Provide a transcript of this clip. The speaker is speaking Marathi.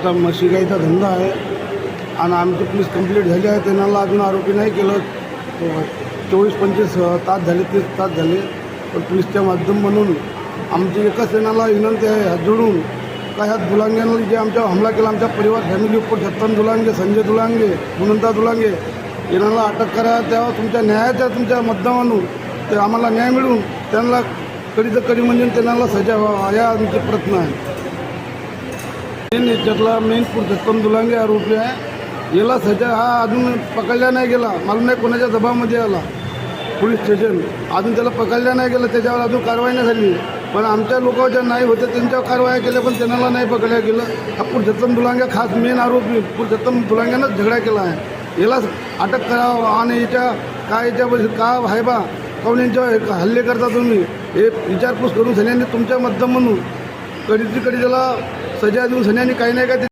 आता म्हशीगाईचा धंदा आहे आणि आमची पोलीस कंप्लीट झाली आहे. त्यांना अजून आरोपी नाही केलं. 24-25 तास झाले, 30 तास झाले. पण पोलीसच्या माध्यम म्हणून आमची एकच त्यांना विनंती आहे हात जोडून का ह्या दुलांग्यांना जे आमच्या हमला केला, आमच्या परिवार फॅमिली उपर छत्तन दुलांगे, संजय दुलांगे, गुणवंता दुलांगे यांना अटक करा. तेव्हा तुमच्या न्यायाच्या तुमच्या माध्यमातून ते आम्हाला न्याय मिळून त्यांना कडी तर कडी म्हणजे त्यांना सजा व्हावा या आमचे प्रयत्न आहे. याच्यातला मेन छत्तन दुलांगे आरोपी आहे. याला सजा हा अजून पकडला नाही गेला. मालूम नाही कोणाच्या दबावामध्ये आला. पोलीस स्टेशन अजून त्याला पकडल्या नाही गेलं, त्याच्यावर अजून कारवाई नाही झाली. पण आमच्या लोकांच्या ज्या नाही होते त्यांच्यावर कारवाई केल्या, पण त्यांना नाही पकडल्या गेलं. हा छत्तन दुलांगे खास मेन आरोपी छत्तन दुलांग्यानंच झगडा केला आहे. याला अटक करावं आणि याच्या काय याच्यावर का आहे बा काऊन यांच्यावर हल्ले करता तुम्ही हे विचारपूस करून सगळ्यांनी तुमच्या माध्यम म्हणून कधीची कधी त्याला सजा देऊन सगळ्यांनी काही नाही काय